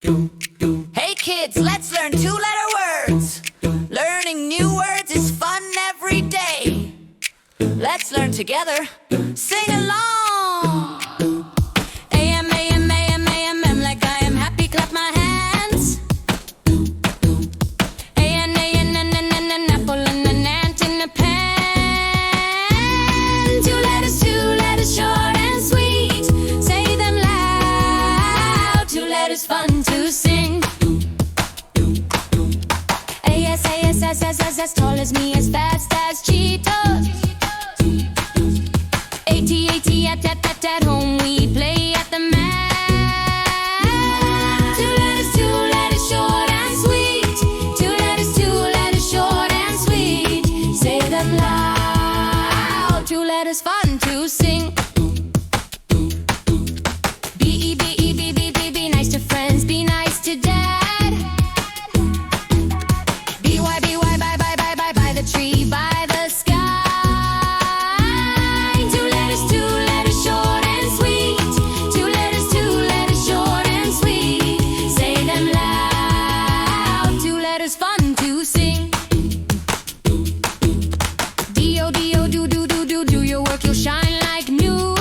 Hey kids, let's learn two-letter words. Learning new words is fun every day. Let's learn together. Sing along. A-M, A-M, A-M, A-M, M, like I am happy, clap my hands. A-N, A-N, N, N, N, N, apple and an ant in a pen. Two letters, short and sweet. Say them loud. Two letters, fun to sing. A-S, A-S, S, S, S, as tall as me, as fast as Cheetos. A-T, A-T, at home we play at the mat. Two letters, short and sweet. Two letters, short and sweet. Say them loud. Two letters, fun to sing. B-E, B-E, B-B, B-B, nice to friends, be nice to dad. B-Y, B-Y, bye, bye, bye, bye, by the tree, by the sky. Two letters, short and sweet. Two letters, short and sweet. Say them loud. Two letters, fun to sing. D-O, D-O, do, do, do, do, do your work, you'll shine like new.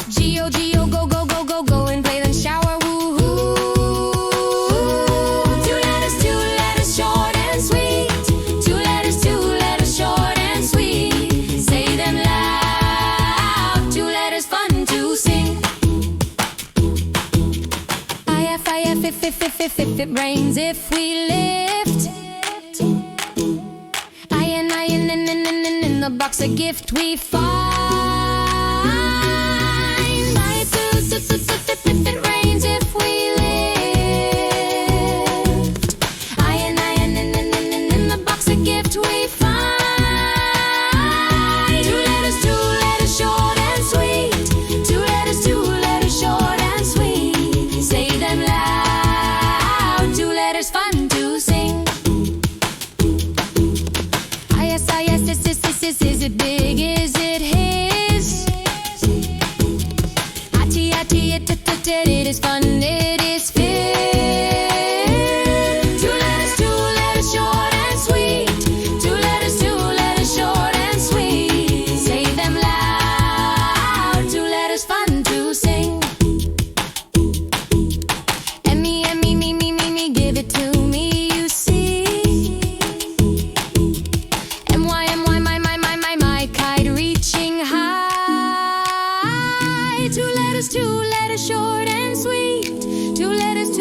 G-O, G-O, go, go, go, go, go and play, then shower, woo-hoo. Two letters, short and sweet. Two letters, short and sweet. Say them loud. Two letters, fun to sing. I-F, I-F, if it rains, if we lift. I-N, I-N, in the box, a gift we find. If it rains, if we lift. I-N, I-N, in the box, a gift we find. Two letters, short and sweet. Two letters, short and sweet. Say them loud. Two letters, fun to sing. I-S, I-S, is it big, is it his? I-T, I-T, it is fun, it is fit. Two letters, short and sweet. Two letters, short and sweet. Say them loud. Two letters, fun to sing. M-E, M-E, me, give it to me, you see. M-Y, M-Y, my kite reaching high. Two letters, short and sweet. Two letters,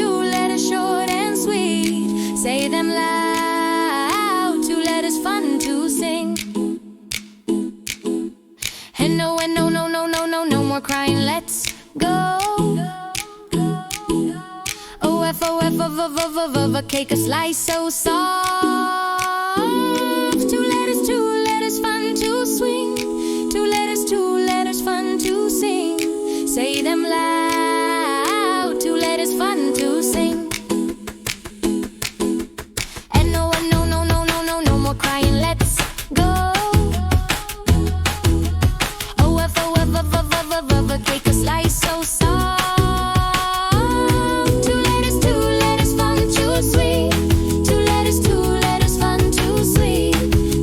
short and sweet. Say them loud. Two letters, fun to sing. And no, no more crying, let's go. O-F, O-F, a cake, a slice so soft. Two letters, fun to swing. Two letters, fun to sing. Say them loud. Two letters, fun to sing. And no, no more crying, let's go. O-F, O-F, a cake, a slice so soft. Two letters, fun to sweet. Two letters, fun to sweet.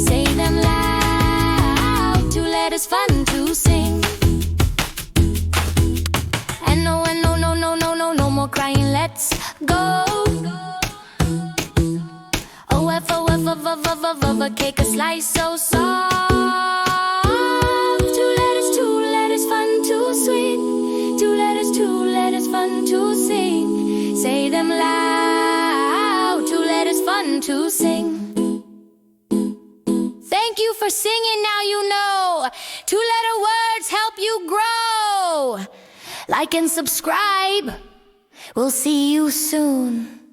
Say them loud. Two letters, fun to sing. And no, no more crying, let's go. O-F, O-F, a cake, a slice so soft. Two letters, fun to sweet. Two letters, fun to sing. Say them loud. Two letters, fun to sing. Thank you for singing, now you know. Two-letter words help you grow. Like and subscribe. We'll see you soon.